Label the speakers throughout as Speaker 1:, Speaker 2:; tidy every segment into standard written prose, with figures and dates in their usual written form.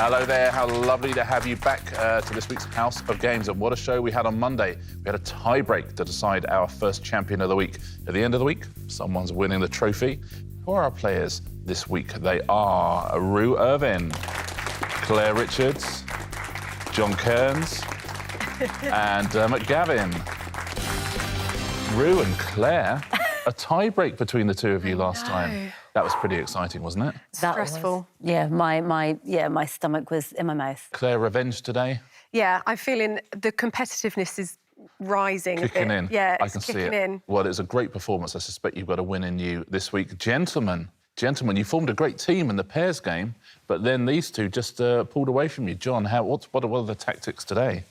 Speaker 1: Hello there, how lovely to have you back to this week's House of Games. And what a show we had on Monday. We had a tie-break to decide our first champion of the week. At the end of the week, someone's winning the trophy. Who are our players this week? They are Roo Irvine, Claire Richards, John Kearns, and Diarmuid Gavin. Roo and Claire, a tie-break between the two of you last time. That was pretty exciting, wasn't it?
Speaker 2: Stressful.
Speaker 3: Yeah, my stomach was in my mouth.
Speaker 1: Claire, revenge today?
Speaker 2: Yeah, I'm feeling the competitiveness is rising
Speaker 1: Kicking
Speaker 2: a bit.
Speaker 1: in.
Speaker 2: Yeah,
Speaker 1: I
Speaker 2: it's
Speaker 1: can see
Speaker 2: kicking
Speaker 1: it.
Speaker 2: in.
Speaker 1: Well, it's a great performance. I suspect you've got a win in you this week. Gentlemen, you formed a great team in the pairs game, but then these two just pulled away from you. John, what are the tactics today?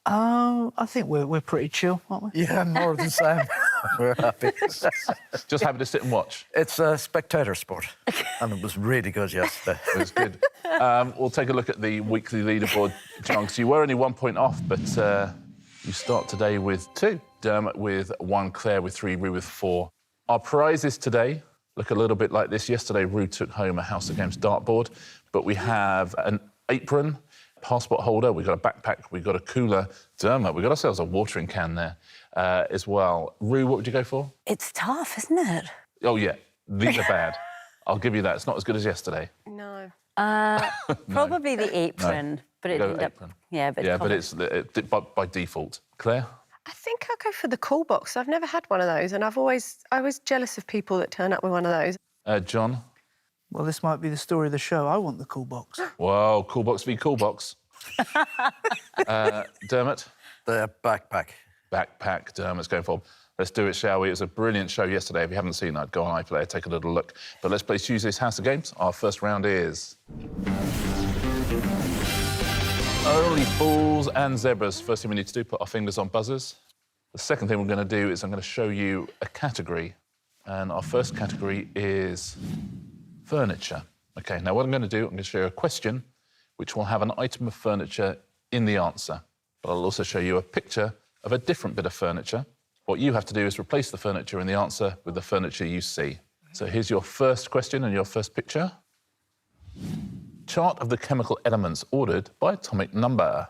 Speaker 4: I think we're pretty chill, aren't we?
Speaker 5: Yeah, more of the same. We're happy.
Speaker 1: Just happy to sit and watch.
Speaker 5: It's a spectator sport, and it was really good yesterday.
Speaker 1: It was good. We'll take a look at the weekly leaderboard, John, because you were only 1 point off, but you start today with 2. Diarmuid with 1, Claire with 3, Roo with 4. Our prizes today look a little bit like this. Yesterday, Roo took home a House of Games dartboard, but we have an apron, passport holder, we've got a backpack, we've got a cooler. Diarmuid, we've got ourselves a watering can there as well. Roo, what would you go for?
Speaker 3: It's tough, isn't it?
Speaker 1: Oh, yeah, these are bad. I'll give you that. It's not as good as yesterday.
Speaker 2: No.
Speaker 3: Probably the apron, but it
Speaker 1: Go
Speaker 3: ended up...
Speaker 1: apron.
Speaker 3: Yeah, but
Speaker 1: Yeah, but it's by default. Claire?
Speaker 2: I think I'll go for the cool box. I've never had one of those, and I was jealous of people that turn up with one of those.
Speaker 1: John?
Speaker 4: Well, this might be the story of the show. I want the cool box.
Speaker 1: Whoa, cool box v cool box. Diarmuid?
Speaker 5: The backpack.
Speaker 1: Backpack, Diarmuid's going for. Let's do it, shall we? It was a brilliant show yesterday. If you haven't seen that, go on iPlayer, take a little look. But let's play Tuesday's House of Games. Our first round is... Only fools and zebras. First thing we need to do, put our fingers on buzzers. The second thing we're going to do is I'm going to show you a category. And our first category is furniture. OK, now what I'm going to do, I'm going to show you a question which will have an item of furniture in the answer. But I'll also show you a picture of a different bit of furniture. What you have to do is replace the furniture in the answer with the furniture you see. So here's your first question and your first picture. Chart of the chemical elements ordered by atomic number.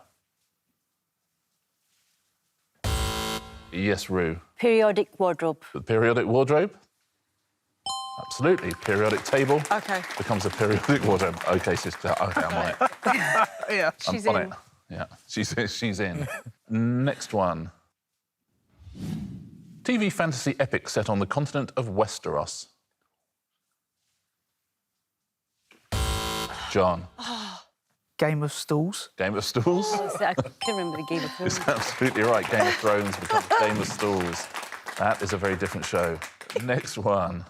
Speaker 1: Yes, Roo.
Speaker 3: Periodic wardrobe.
Speaker 1: The periodic wardrobe? Absolutely. Periodic table.
Speaker 2: OK.
Speaker 1: Becomes a periodic wardrobe. OK, sister. OK, I'm on it.
Speaker 4: Yeah.
Speaker 2: She's
Speaker 1: I'm on
Speaker 2: in.
Speaker 1: it. Yeah, she's in. Next one. TV fantasy epic set on the continent of Westeros. John.
Speaker 4: Game of Stools.
Speaker 1: Game of Stools?
Speaker 3: I can remember the Game of Thrones.
Speaker 1: It's absolutely right. Game of Thrones becomes Game of Stools. That is a very different show. Next one.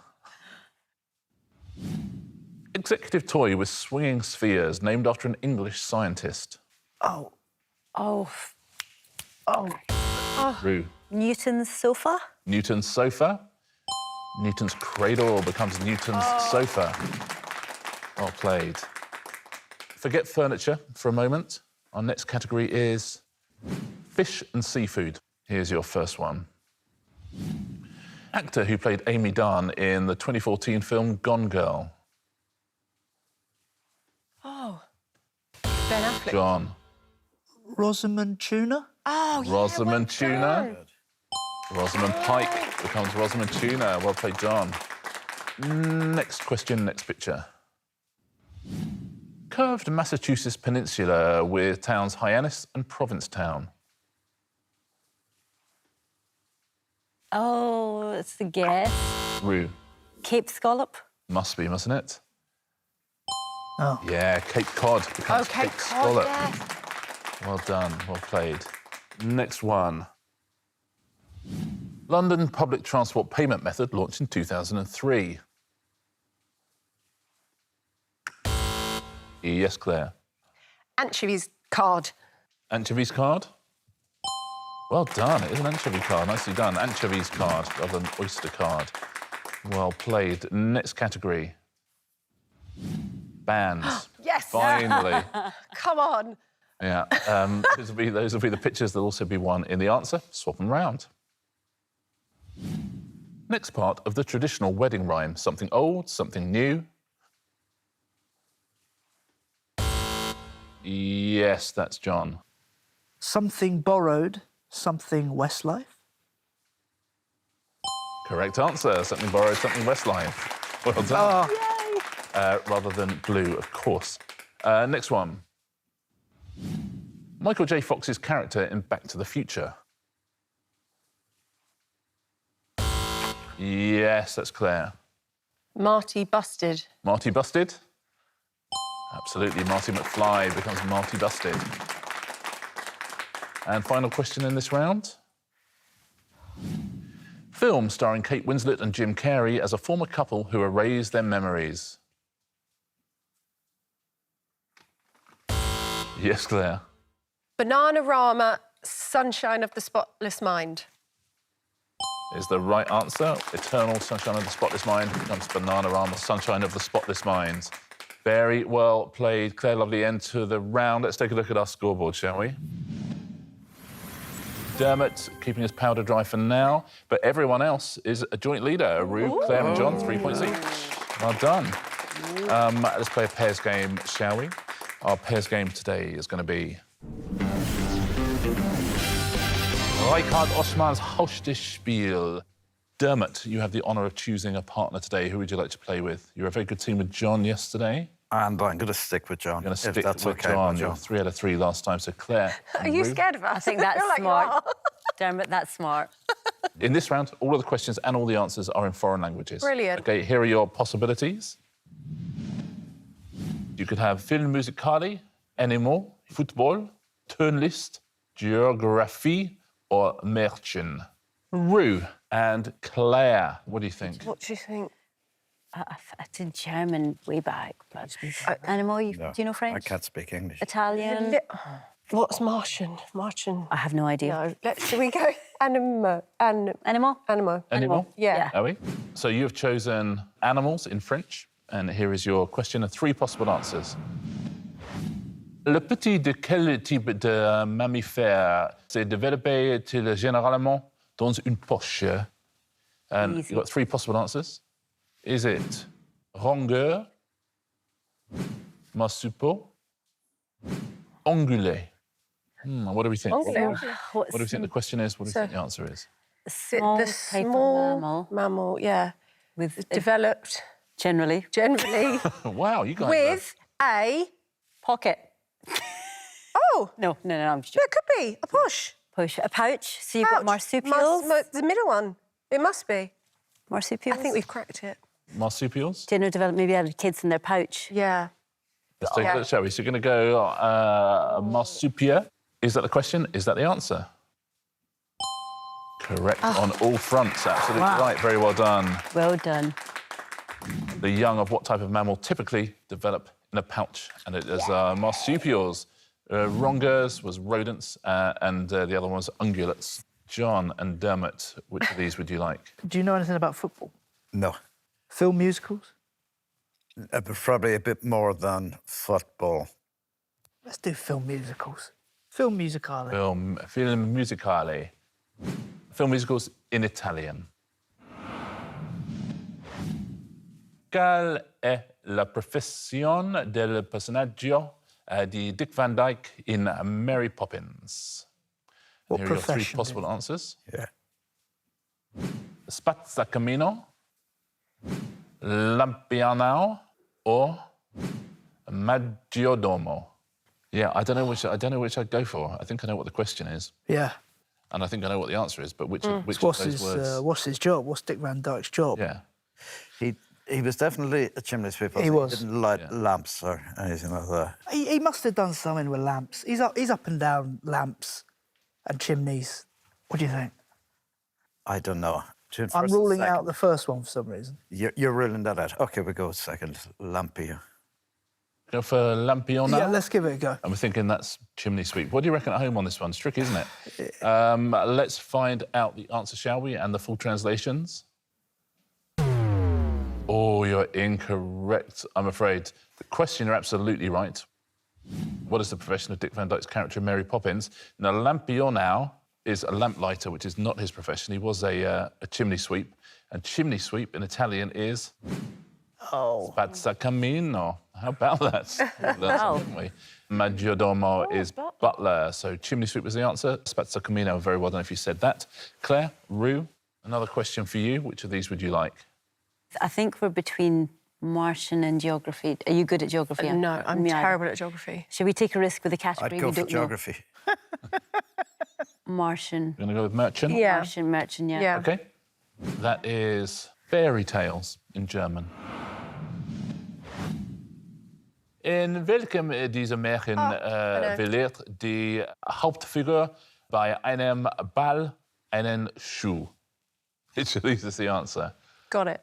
Speaker 1: Executive toy with swinging spheres named after an English scientist.
Speaker 4: Oh.
Speaker 1: Roo.
Speaker 3: Newton's sofa.
Speaker 1: Newton's sofa. Newton's cradle becomes Newton's sofa. Well played. Forget furniture for a moment. Our next category is fish and seafood. Here's your first one. Actor who played Amy Dunn in the 2014 film Gone Girl.
Speaker 2: Oh. Ben Affleck.
Speaker 1: John.
Speaker 4: Rosamund Tuna.
Speaker 2: Oh, yeah,
Speaker 1: Rosamund
Speaker 2: well
Speaker 1: Tuna.
Speaker 2: done.
Speaker 1: Rosamund Pike becomes Rosamund Tuna. Well played, John. Next question, next picture. Curved Massachusetts peninsula with towns Hyannis and Provincetown.
Speaker 3: Oh, it's the guess.
Speaker 1: Roo.
Speaker 3: Cape Scallop.
Speaker 1: Must be, mustn't it?
Speaker 4: Oh.
Speaker 1: Yeah, Cape Cod becomes
Speaker 2: OK,
Speaker 1: Cape Scallop.
Speaker 2: yes.
Speaker 1: Well done, well played. Next one. London public transport payment method launched in 2003. Yes, Claire.
Speaker 2: Anchovies card.
Speaker 1: Anchovies card? Well done, it is an anchovy card. Nicely done. Anchovies card rather than oyster card. Well played. Next category. Bands.
Speaker 2: Yes.
Speaker 1: Finally.
Speaker 2: Come on.
Speaker 1: Yeah. Those will be the pictures. There'll also be one in the answer. Swap them round. Next part of the traditional wedding rhyme. Something old, something new. Yes, that's John.
Speaker 4: Something borrowed, something Westlife.
Speaker 1: Correct answer. Something borrowed, something Westlife. Well done. Rather than blue, of course. Next one. Michael J. Fox's character in Back to the Future. Yes, that's Claire.
Speaker 2: Marty Busted.
Speaker 1: Marty Busted? Absolutely. Marty McFly becomes Marty Busted. And final question in this round. Film starring Kate Winslet and Jim Carrey as a former couple who erase their memories. Yes, Claire.
Speaker 2: Bananarama, Sunshine of the Spotless Mind.
Speaker 1: Is the right answer. Eternal Sunshine of the Spotless Mind becomes Bananarama, Sunshine of the Spotless Mind. Very well played, Claire. Lovely end to the round. Let's take a look at our scoreboard, shall we? Dermot keeping his powder dry for now, but everyone else is a joint leader. Roo, Claire and John, 3 points each. Well done. Let's play a pairs game, shall we? Our pairs game today is going to be Richard Osman's Hausspiel. Dermot, you have the honour of choosing a partner today. Who would you like to play with? You were a very good team with John yesterday.
Speaker 5: And I'm going to stick with John.
Speaker 1: You're going to stick
Speaker 5: if that's
Speaker 1: with
Speaker 5: okay
Speaker 1: John.
Speaker 5: with
Speaker 1: You were 3 out of 3 last time, so Claire.
Speaker 2: Are you scared of us?
Speaker 3: I think that's
Speaker 2: feel like you
Speaker 3: smart.
Speaker 2: are.
Speaker 3: Dermot, that's smart.
Speaker 1: In this round, all of the questions and all the answers are in foreign languages.
Speaker 2: Brilliant.
Speaker 1: OK, here are your possibilities. You could have film musicale, animal, football, turnlist, geography, or Märchen. Roo and Claire, what do you think?
Speaker 2: What do you think?
Speaker 3: It's in German way back. But animal, do you know French?
Speaker 5: I can't speak English.
Speaker 3: Italian?
Speaker 2: What's Martian? Martian.
Speaker 3: I have no idea.
Speaker 2: No. Shall we go? Animal.
Speaker 3: Animal?
Speaker 1: Animal?
Speaker 2: Yeah.
Speaker 1: Are we? So you have chosen animals in French, and here is your question and 3 possible answers. Le petit de quel type de mammifère s'est développé-il généralement dans une poche? And
Speaker 3: Easy.
Speaker 1: you've got 3 possible answers. Is it rongeur, marsupial, ongulé? What do we think? What do we think the question is? What do you think the answer is?
Speaker 3: Small
Speaker 2: The
Speaker 3: type
Speaker 2: small
Speaker 3: of
Speaker 2: mammal, yeah.
Speaker 3: with
Speaker 2: Developed,
Speaker 3: generally
Speaker 2: generally,
Speaker 1: Wow, you guys
Speaker 2: with a...
Speaker 3: pocket.
Speaker 2: Oh,
Speaker 3: No, I'm just
Speaker 2: it could be a push.
Speaker 3: push a pouch. So you've got
Speaker 2: Pouch.
Speaker 3: marsupials.
Speaker 2: The middle one. It must be.
Speaker 3: Marsupials.
Speaker 2: I think we've cracked it.
Speaker 1: marsupials?
Speaker 3: Generally developed maybe out of kids in their pouch.
Speaker 2: Yeah.
Speaker 1: Let's take a look, shall we? So you're going to go marsupia. Is that the question? Is that the answer? Correct on all fronts. Absolutely right. Very well done.
Speaker 3: Well done.
Speaker 1: The young of what type of mammal typically develop in a pouch? And it is marsupials. Rongeurs was rodents, and the other one was ungulates. John and Dermot, which of these would you like?
Speaker 4: Do you know anything about football?
Speaker 5: No.
Speaker 4: Film musicals?
Speaker 5: Probably a bit more than football.
Speaker 4: Let's do film musicals. Film musicale.
Speaker 1: Film musicale. Film musicals in Italian. Qual è la professione del personaggio di Dick Van Dyke in Mary Poppins?
Speaker 4: What
Speaker 1: Here are your 3
Speaker 4: profession?
Speaker 1: possible answers.
Speaker 5: Yeah.
Speaker 1: Spazzacamino, Lampiano, or Maggiordomo. Yeah, I don't know which I'd go for. I think I know what the question is,
Speaker 4: Yeah.
Speaker 1: and I think I know what the answer is. But which of
Speaker 4: What's
Speaker 1: those words?
Speaker 4: what's his job? What's Dick Van Dyke's job?
Speaker 1: Yeah,
Speaker 5: He was definitely a chimney sweeper.
Speaker 4: He was.
Speaker 5: He didn't light lamps or anything like that.
Speaker 4: He must have done something with lamps. He's up and down lamps and chimneys. What do you think?
Speaker 5: I don't know.
Speaker 4: I'm ruling out the first one for some reason.
Speaker 5: You're ruling that out. OK, we go second. Lampio.
Speaker 1: go for Lampion now.
Speaker 4: Yeah, let's give it a go.
Speaker 1: And we're thinking that's chimney sweep. What do you reckon at home on this one? It's tricky, isn't it? Let's find out the answer, shall we? And the full translations. Oh, you're incorrect, I'm afraid. The question, you're absolutely right. What is the profession of Dick Van Dyke's character in Mary Poppins? Now, Lampion now is a lamplighter, which is not his profession. He was a chimney sweep. And chimney sweep in Italian is...
Speaker 4: Oh.
Speaker 1: Spazzacamino. How about that? Wow. Maggiordomo is butler, so chimney sweep was the answer. Spazzacamino, very well done if you said that. Claire, Roo, another question for you. Which of these would you like?
Speaker 3: I think we're between Martian and geography. Are you good at geography?
Speaker 2: No, I'm terrible at geography.
Speaker 3: Should we take a risk with a category
Speaker 5: I'd go
Speaker 3: we
Speaker 5: for
Speaker 3: don't
Speaker 5: geography.
Speaker 3: Martian.
Speaker 1: You're going to go with merchant?
Speaker 2: Yeah.
Speaker 3: Merchant, yeah.
Speaker 2: Yeah.
Speaker 1: OK. That is fairy tales in German. In welchem dieser Märchen verliert die Hauptfigur bei einem Ball einen Schuh? Which of these is the answer?
Speaker 2: Got it.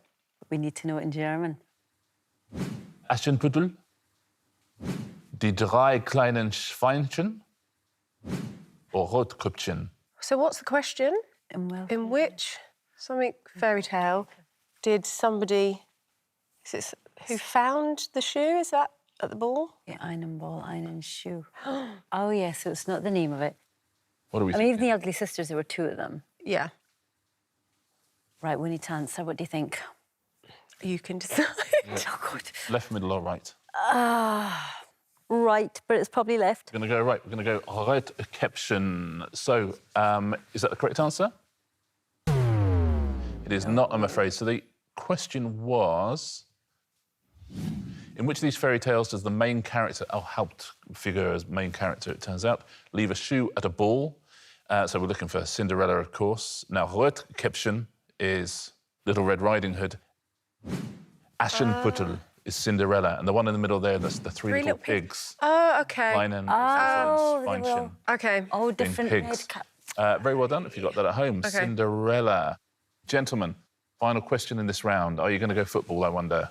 Speaker 3: We need to know it in German.
Speaker 1: Aschenputtel, die drei kleinen Schweinchen, or Rotkäppchen?
Speaker 2: So what's the question?
Speaker 3: In
Speaker 2: which something fairy tale did somebody who found the shoe? Is that at the ball?
Speaker 3: Yeah, einen Ball, einen Schuh. Oh, yes, so it's not the name of it.
Speaker 1: What are we
Speaker 3: I mean, even
Speaker 1: thinking?
Speaker 3: the Ugly Sisters, there were two of them.
Speaker 2: Yeah.
Speaker 3: Right, we need to answer. What do you think?
Speaker 2: You can decide.
Speaker 3: Oh, God.
Speaker 1: Left, middle, or right?
Speaker 3: Right, but it's probably left.
Speaker 1: We're going to go right. We're going to go Rotkäppchen. So, is that the correct answer? It is not, I'm afraid. So the question was, in which of these fairy tales does the main character, helped figure as main character, it turns out, leave a shoe at a ball? So we're looking for Cinderella, of course. Now, Rotkäppchen is Little Red Riding Hood. Aschenputtel is Cinderella. And the one in the middle there, that's the three little pigs.
Speaker 2: Oh, OK.
Speaker 1: Schweinen, Schweinchen.
Speaker 2: OK.
Speaker 3: Oh,
Speaker 1: being
Speaker 3: different
Speaker 1: pigs.
Speaker 3: head
Speaker 1: Very well done if you got that at home.
Speaker 2: Okay.
Speaker 1: Cinderella. Gentlemen, final question in this round. Are you going to go football, I wonder?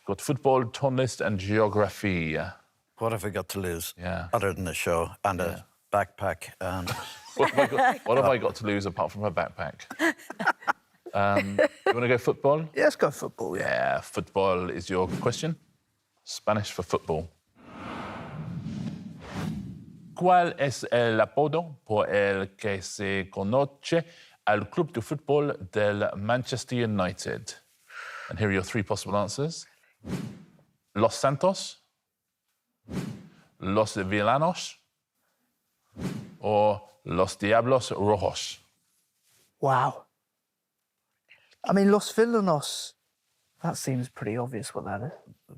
Speaker 1: Got football, tonlist and geography.
Speaker 5: What have I got to lose?
Speaker 1: Yeah.
Speaker 5: Other than a show and a backpack and...
Speaker 1: What have I got to lose apart from a backpack? You want to go football?
Speaker 4: Yeah, let's go football, yeah.
Speaker 1: Yeah, football is your question. Spanish for football. ¿Cuál es el apodo por el que se conoce al club de fútbol del Manchester United? And here are your three possible answers. Los Santos, Los Villanos, or Los Diablos Rojos.
Speaker 4: Wow. I mean, Los Villanos, that seems pretty obvious what that is.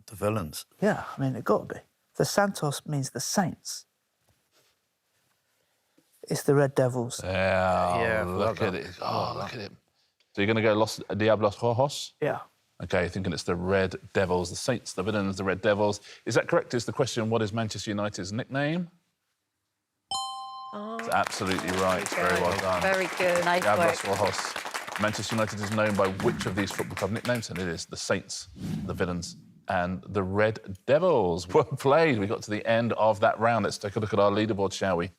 Speaker 5: The villains.
Speaker 4: Yeah, I mean, it got to be. The Santos means the Saints. It's the Red Devils.
Speaker 1: Yeah, look at it. Oh, look at it. So you're going to go Los Diablos Rojos?
Speaker 4: Yeah.
Speaker 1: OK, thinking it's the Red Devils, the Saints, the villains, the Red Devils. Is that correct? Is the question, what is Manchester United's nickname?
Speaker 2: Oh,
Speaker 1: It's absolutely right. Very well done.
Speaker 2: very good.
Speaker 3: Nice
Speaker 1: Diablos
Speaker 3: work.
Speaker 1: Rojos. Manchester United is known by which of these football club nicknames? And it is the Saints, the villains, and the Red Devils. Well played. We got to the end of that round. Let's take a look at our leaderboard, shall we?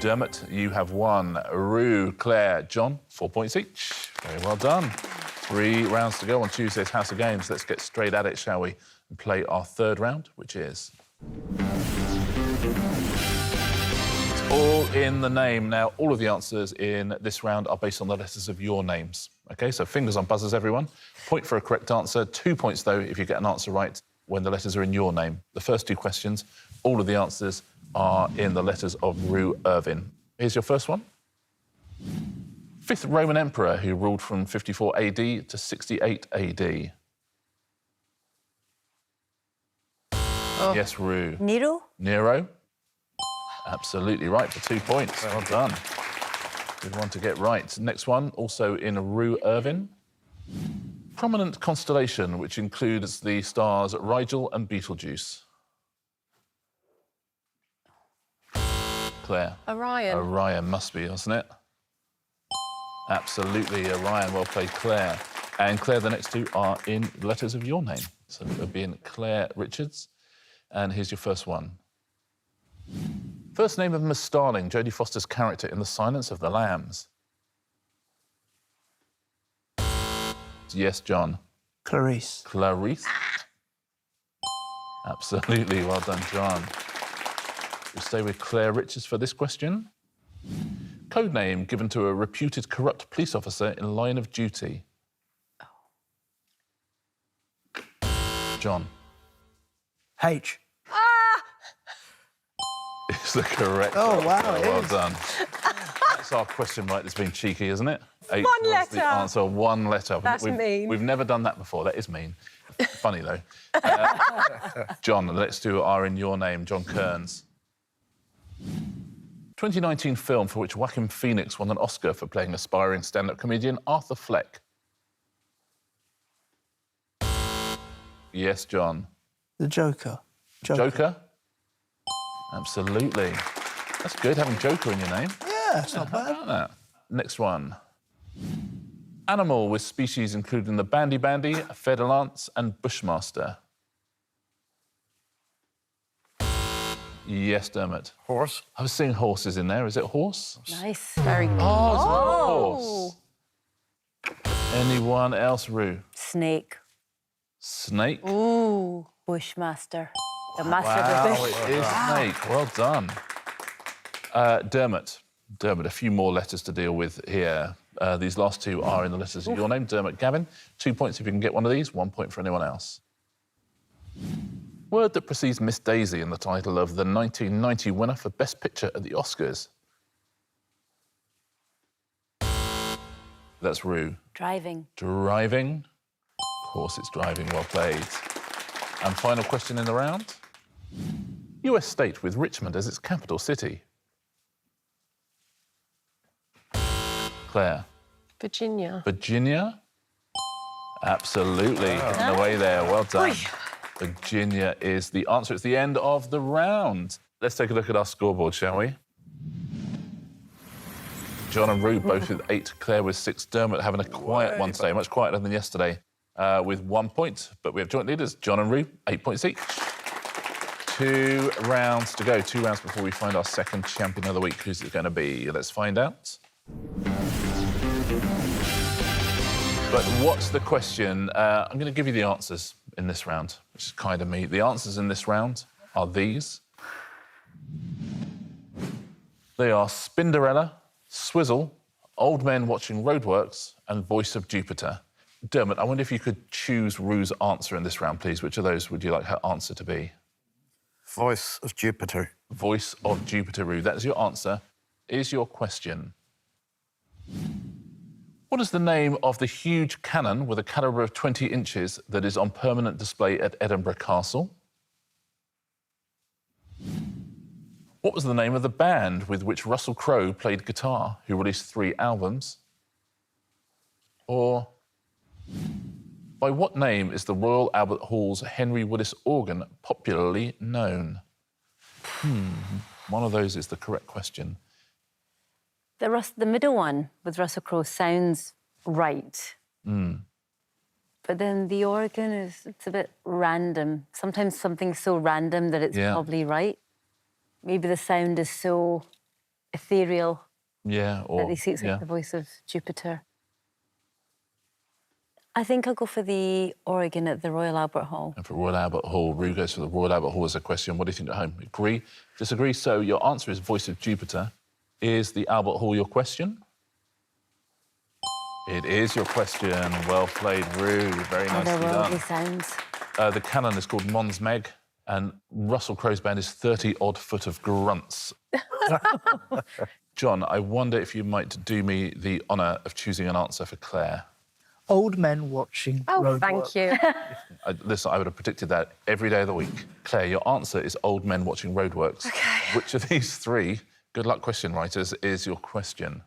Speaker 1: Dermot, you have won. Roo, Claire, John, 4 points each. Very well done. 3 rounds to go on Tuesday's House of Games. Let's get straight at it, shall we? And play our third round, which is... It's all in the name. Now, all of the answers in this round are based on the letters of your names. OK, so fingers on buzzers, everyone. Point for a correct answer. 2 points, though, if you get an answer right when the letters are in your name. The first 2 questions, all of the answers are in the letters of Roo Irvine. Here's your first one. 5th Roman emperor who ruled from 54 AD to 68 AD. Oh. Yes, Roo.
Speaker 3: Nero?
Speaker 1: Nero. Absolutely right for 2 points. Well done. Good one to get right. Next one, also in Roo Irvine. Prominent constellation which includes the stars Rigel and Betelgeuse. Claire.
Speaker 2: Orion.
Speaker 1: Orion must be, doesn't it? Absolutely, Orion. Well played, Claire. And Claire, the next 2 are in letters of your name. So it'll be in Claire Richards. And here's your first one. First name of Miss Starling, Jodie Foster's character in The Silence of the Lambs. Yes, John.
Speaker 4: Clarice.
Speaker 1: Clarice. Absolutely, well done, John. We'll stay with Claire Richards for this question. Code name given to a reputed corrupt police officer in Line of Duty. John.
Speaker 4: H.
Speaker 1: It's the correct
Speaker 4: Oh, wow,
Speaker 1: answer.
Speaker 4: it
Speaker 1: Well
Speaker 4: is.
Speaker 1: done. That's our question right that's been cheeky, isn't it? H
Speaker 2: One
Speaker 1: was the
Speaker 2: letter.
Speaker 1: answer, one letter.
Speaker 2: That's mean.
Speaker 1: We've never done that before. That is mean. Funny, though. John, let's do our In Your Name, John Kearns. 2019 film for which Joaquin Phoenix won an Oscar for playing aspiring stand-up comedian Arthur Fleck. Yes, John.
Speaker 4: The Joker.
Speaker 1: Joker? Absolutely. That's good, having Joker in your name.
Speaker 4: Yeah, it's not
Speaker 1: How
Speaker 4: bad.
Speaker 1: about that? Next one. Animal with species including the bandy, fedalance and bushmaster. Yes, Dermot.
Speaker 5: Horse.
Speaker 1: I was seeing horses in there. Is it horse?
Speaker 3: Nice. Very good.
Speaker 1: Oh, it's a horse. Anyone else, Roo?
Speaker 3: Snake.
Speaker 1: Snake?
Speaker 3: Ooh. Bushmaster. The master
Speaker 1: Wow,
Speaker 3: of the bush.
Speaker 1: it is snake. Well done. Dermot. Dermot, a few more letters to deal with here. These last two are in the letters of your name. Diarmuid Gavin. 2 points if you can get one of these. 1 point for anyone else. Word that precedes Miss Daisy in the title of the 1990 winner for Best Picture at the Oscars. That's Roo.
Speaker 3: Driving.
Speaker 1: Driving. Of course, it's driving. Well played. And final question in the round. US state with Richmond as its capital city. Claire.
Speaker 2: Virginia.
Speaker 1: Virginia? Absolutely. Getting away there. Well done. Virginia is the answer. It's the end of the round. Let's take a look at our scoreboard, shall we? John and Roo both with 8, Claire with 6, Dermot having a quiet one today, much quieter than yesterday, with 1 point. But we have joint leaders, John and Roo, 8 points each. 2 rounds to go, 2 rounds before we find our second champion of the week. Who's it going to be? Let's find out. But what's the question? I'm going to give you the answers in this round, which is kind of me. The answers in this round are these. They are Spinderella, Swizzle, Old Men Watching Roadworks, and Voice of Jupiter. Dermot, I wonder if you could choose Roo's answer in this round, please. Which of those would you like her answer to be?
Speaker 5: Voice of Jupiter.
Speaker 1: Voice of Jupiter, Roo. That is your answer. Is your question. What is the name of the huge cannon with a calibre of 20 inches that is on permanent display at Edinburgh Castle? What was the name of the band with which Russell Crowe played guitar, who released 3 albums? Or by what name is the Royal Albert Hall's Henry Willis organ popularly known? One of those is the correct question.
Speaker 3: The middle one with Russell Crowe sounds right. But then the organ it's a bit random. Sometimes something's so random that it's probably right. Maybe the sound is so ethereal
Speaker 1: Yeah, or...
Speaker 3: that they say it's like the voice of Jupiter. I think I'll go for the organ at the Royal Albert Hall.
Speaker 1: And for Royal Albert Hall, Roo goes for the Royal Albert Hall as a question. What do you think at home? Agree? Disagree? So your answer is Voice of Jupiter. Is the Albert Hall your question? It is your question. Well played, Roo. Very nicely
Speaker 3: They're worldly
Speaker 1: done.
Speaker 3: sounds.
Speaker 1: The canon is called Mons Meg, and Russell Crowe's band is 30-odd foot of grunts. John, I wonder if you might do me the honour of choosing an answer for Claire.
Speaker 4: Old Men Watching
Speaker 2: Oh,
Speaker 4: Roadwork.
Speaker 2: thank you.
Speaker 1: Listen, I would have predicted that every day of the week. Claire, your answer is Old Men Watching Roadworks.
Speaker 2: OK.
Speaker 1: Which of these 3, good luck question writers, is your question?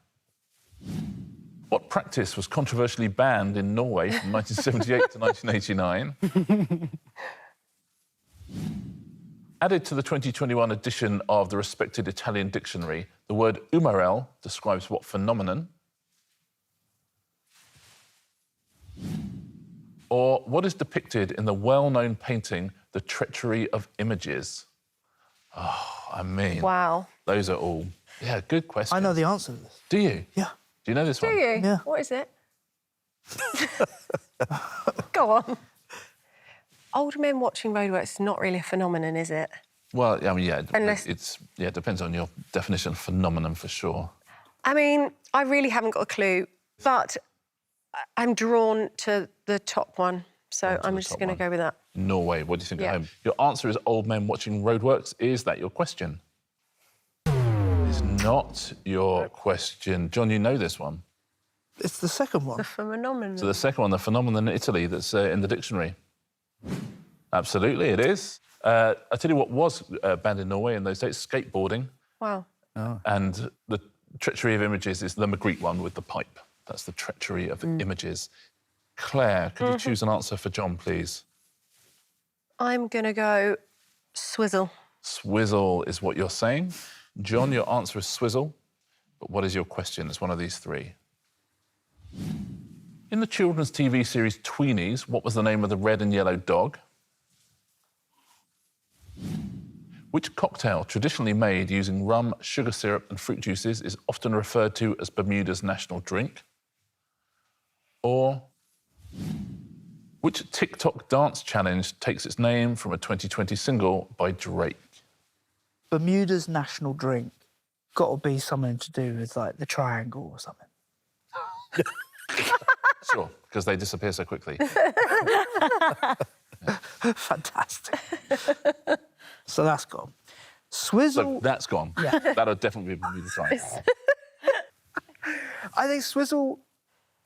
Speaker 1: What practice was controversially banned in Norway from 1978 to 1989? Added to the 2021 edition of the respected Italian dictionary, the word umarell describes what phenomenon? Or what is depicted in the well-known painting, The Treachery of Images? Oh, I mean...
Speaker 2: Wow.
Speaker 1: Those are all... Yeah, good question.
Speaker 4: I know the answer to this.
Speaker 1: Do you?
Speaker 4: Yeah.
Speaker 1: Do you know this
Speaker 2: Do
Speaker 1: one?
Speaker 2: you?
Speaker 4: Yeah.
Speaker 2: What is it? Go on. Old Men Watching Roadworks is not really a phenomenon, is it?
Speaker 1: Well, I mean, yeah,
Speaker 2: Unless-
Speaker 1: it depends on your definition of phenomenon for sure.
Speaker 2: I mean, I really haven't got a clue, but I'm drawn to the top one. So I'm just going to go with that.
Speaker 1: Norway. What do you think
Speaker 2: Yeah.
Speaker 1: at home? Your answer is old men watching roadworks. Is that your question? It's not your question. John, you know this one.
Speaker 4: It's the second one.
Speaker 2: The phenomenon.
Speaker 1: So the second one, the phenomenon in Italy, that's in the dictionary. Absolutely, it is. I tell you what was banned in Norway in those days, skateboarding.
Speaker 2: Wow.
Speaker 1: And the treachery of images is the Magritte one with the pipe. That's the treachery of images. Claire, could you choose an answer for John, please?
Speaker 2: I'm going to go swizzle.
Speaker 1: Swizzle is what you're saying. John, your answer is swizzle. But what is your question? It's one of these three. In the children's TV series Tweenies, what was the name of the red and yellow dog? Which cocktail, traditionally made using rum, sugar syrup and fruit juices, is often referred to as Bermuda's national drink? Or which TikTok dance challenge takes its name from a 2020 single by Drake?
Speaker 4: Bermuda's national drink. Got to be something to do with, like, the triangle or something.
Speaker 1: Sure, because they disappear so quickly.
Speaker 4: Fantastic. So that's gone. Swizzle.
Speaker 1: So that's gone.
Speaker 4: Yeah.
Speaker 1: That'll definitely be Bermuda triangle.
Speaker 4: I think swizzle.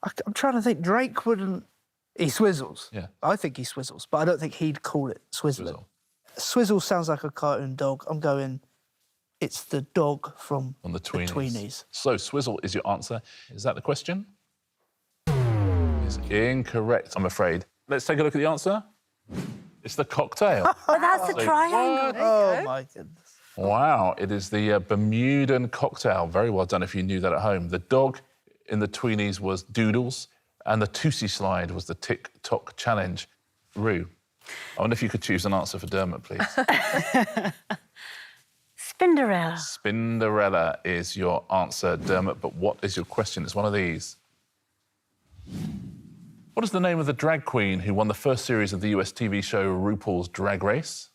Speaker 4: I'm trying to think. Drake wouldn't. He swizzles.
Speaker 1: Yeah.
Speaker 4: I think he swizzles, but I don't think he'd call it swizzling.
Speaker 1: Swizzle.
Speaker 4: Swizzle sounds like a cartoon dog. I'm going. It's the dog from
Speaker 1: On the Tweenies.
Speaker 4: Tweenies.
Speaker 1: So swizzle is your answer. Is that the question? It's incorrect, I'm afraid. Let's take a look at the answer. It's the cocktail.
Speaker 3: Oh, that's a triangle.
Speaker 4: Oh my goodness.
Speaker 1: Wow, it is the Bermudan cocktail. Very well done if you knew that at home. The dog in the Tweenies was Doodles, and the Tootsie slide was the TikTok challenge. Roo, I wonder if you could choose an answer for Dermot, please.
Speaker 3: Spinderella.
Speaker 1: Spinderella is your answer, Dermot, but what is your question? It's one of these. What is the name of the drag queen who won the first series of the US TV show RuPaul's Drag Race?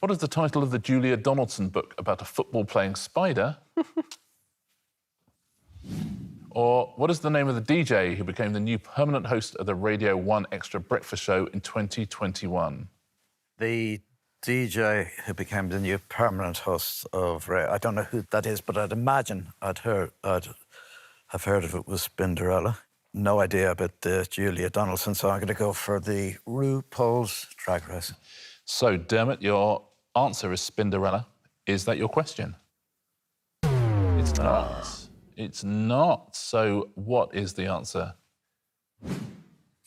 Speaker 1: What is the title of the Julia Donaldson book about a football-playing spider? Or what is the name of the DJ who became the new permanent host of the Radio 1 Extra Breakfast Show in 2021?
Speaker 5: The DJ who became the new permanent host of I don't know who that is, but I'd imagine I'd have heard of it was Spinderella. No idea about the Julia Donaldson, so I'm going to go for the RuPaul's Drag Race.
Speaker 1: So, Dermot, your answer is Spinderella. Is that your question? It's not. It's not. So, what is the answer?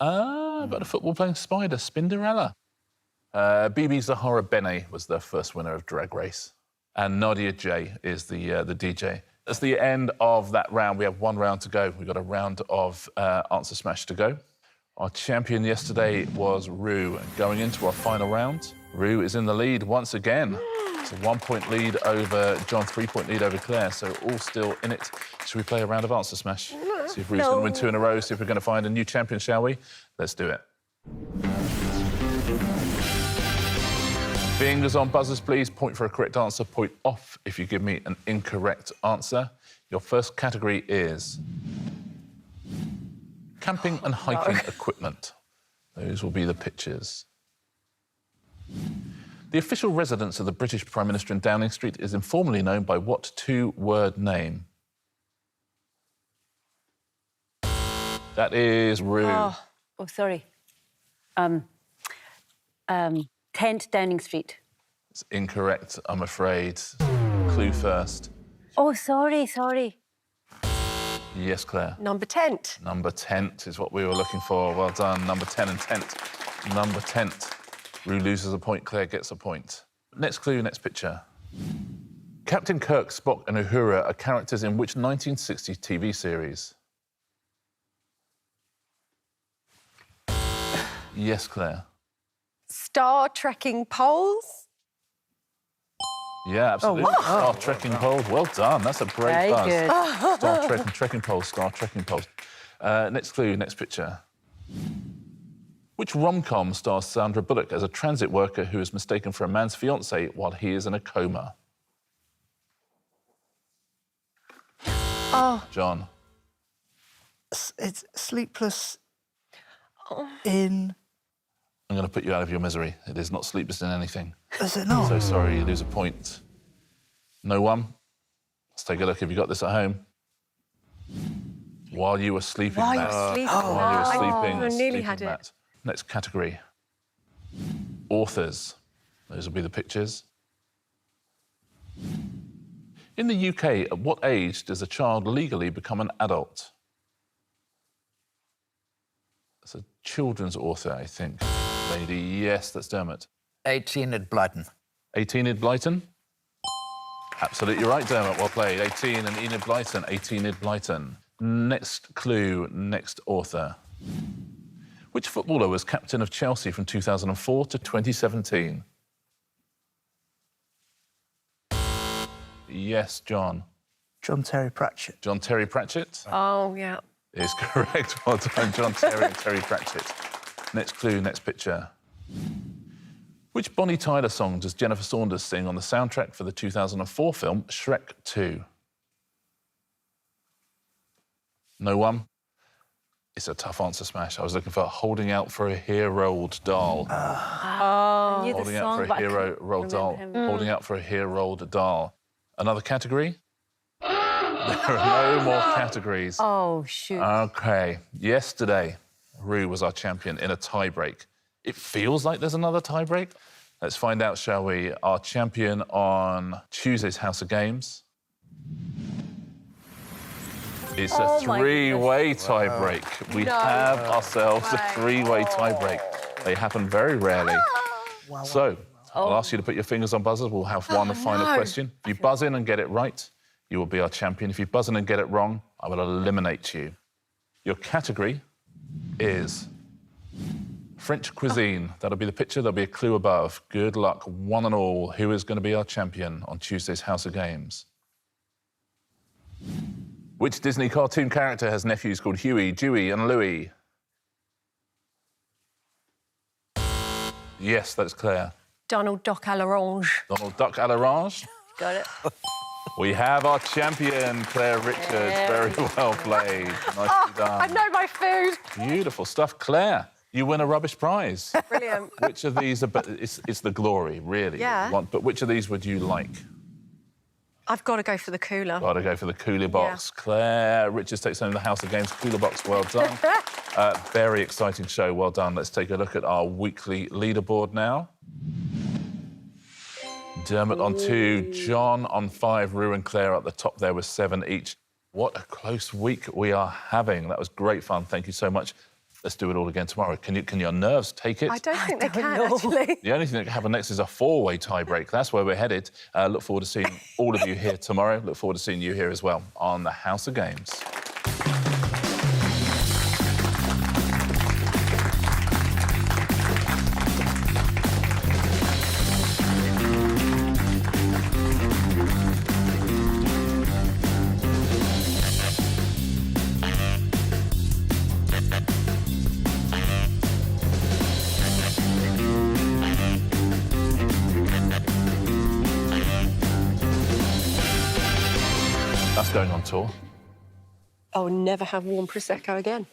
Speaker 1: About a football-playing spider, Spinderella. Bibi Zahara Benet was the first winner of Drag Race. And Nadia J is the DJ. That's the end of that round. We have one round to go. We've got a round of Answer Smash to go. Our champion yesterday was Roo. And going into our final round, Roo is in the lead once again. It's a 1-point lead over John, 3-point lead over Claire, so all still in it. Should we play a round of Answer Smash? See if Roo's going to win 2 in a row, see if we're going to find a new champion, shall we? Let's do it. Fingers on buzzers, please. Point for a correct answer, point off if you give me an incorrect answer. Your first category is camping and hiking equipment. Those will be the pictures. The official residence of the British Prime Minister in Downing Street is informally known by what 2-word name? That is Roo.
Speaker 3: Oh, sorry. Tent, Downing Street.
Speaker 1: It's incorrect, I'm afraid. Clue first.
Speaker 3: Oh, sorry.
Speaker 1: Yes, Claire.
Speaker 2: Number tent.
Speaker 1: Number tent is what we were looking for. Well done. Number 10 and tent. Number tent. Roo loses a point, Claire gets a point. Next clue, next picture. Captain Kirk, Spock and Uhura are characters in which 1960s TV series? Yes, Claire.
Speaker 2: Star trekking poles.
Speaker 1: Yeah, absolutely. Star trekking poles. Well done. That's a great
Speaker 3: Very
Speaker 1: buzz.
Speaker 3: good.
Speaker 1: Star trekking poles. Star trekking poles. Next clue, next picture. Which rom-com stars Sandra Bullock as a transit worker who is mistaken for a man's fiancée while he is in a coma?
Speaker 2: Oh.
Speaker 1: John.
Speaker 4: It's Sleepless in...
Speaker 1: I'm going to put you out of your misery. It is not sleepless in anything.
Speaker 4: Is it not?
Speaker 1: So sorry, you lose a point. No one? Let's take a look. Have you got this at home? While you were sleeping,
Speaker 2: While you
Speaker 1: Matt.
Speaker 2: were sleeping.
Speaker 1: While you were sleeping.
Speaker 2: I nearly
Speaker 1: sleeping,
Speaker 2: had it.
Speaker 1: Matt. Next category. Authors. Those will be the pictures. In the UK, at what age does a child legally become an adult? It's a children's author, I think. Lady, yes, that's Dermot.
Speaker 5: 18 at Blyton.
Speaker 1: 18 Id Blyton? Absolutely right, Dermot. Well played. 18 and Enid Blyton. 18 Id Blyton. Next clue, next author. Which footballer was captain of Chelsea from 2004 to 2017? Yes, John.
Speaker 4: John Terry Pratchett.
Speaker 1: John Terry Pratchett
Speaker 2: Oh, yeah.
Speaker 1: is correct. Well done, John Terry and Terry Pratchett. Next clue, next picture. Which Bonnie Tyler song does Jennifer Saunders sing on the soundtrack for the 2004 film Shrek 2? No one? It's a tough answer, Smash. I was looking for Holding Out for a Hero-Rolled Doll.
Speaker 3: I knew the
Speaker 1: Holding Out
Speaker 3: song,
Speaker 1: for a
Speaker 3: but I couldn't
Speaker 1: Hero-Rolled Doll.
Speaker 3: remember him.
Speaker 1: Holding Out for a Hero-Rolled Doll. Another category? There are no more categories.
Speaker 3: Oh, shoot.
Speaker 1: OK. Yesterday, Roo was our champion in a tie-break. It feels like there's another tie-break. Let's find out, shall we? Our champion on Tuesday's House of Games. It's a
Speaker 3: Oh, my
Speaker 1: three-way tie-break. We have ourselves a three-way tie-break. They happen very rarely. So, I'll ask you to put your fingers on buzzers. We'll have one final question. If you buzz in and get it right, you will be our champion. If you buzz in and get it wrong, I will eliminate you. Your category is French cuisine. That'll be the picture. There'll be a clue above. Good luck, one and all. Who is going to be our champion on Tuesday's House of Games? Which Disney cartoon character has nephews called Huey, Dewey and Louie? Yes, that's Claire.
Speaker 2: Donald Duck à l'orange.
Speaker 1: Donald Duck à l'orange.
Speaker 3: Got it.
Speaker 1: We have our champion, Claire Richards. Very well played. Nicely
Speaker 2: I
Speaker 1: done.
Speaker 2: know my food.
Speaker 1: Beautiful stuff. Claire, you win a rubbish prize.
Speaker 2: Brilliant.
Speaker 1: Which of these are... It's the glory, really. that
Speaker 2: Yeah.
Speaker 1: you want, but which of these would you like?
Speaker 2: I've got to go for the cooler.
Speaker 1: Got to go for the cooler box. Claire Richards takes home the House of Games cooler box. Well done. Very exciting show. Well done. Let's take a look at our weekly leaderboard now. Dermot on 2, John on 5, Roo and Claire at the top there with 7 each. What a close week we are having. That was great fun. Thank you so much. Let's do it all again tomorrow. Can your nerves take it?
Speaker 2: I don't think they can, actually.
Speaker 1: The only thing that can happen next is a 4-way tie-break. That's where we're headed. Look forward to seeing all of you here tomorrow. Look forward to seeing you here as well on the House of Games. That's going on tour.
Speaker 2: I'll never have warm Prosecco again.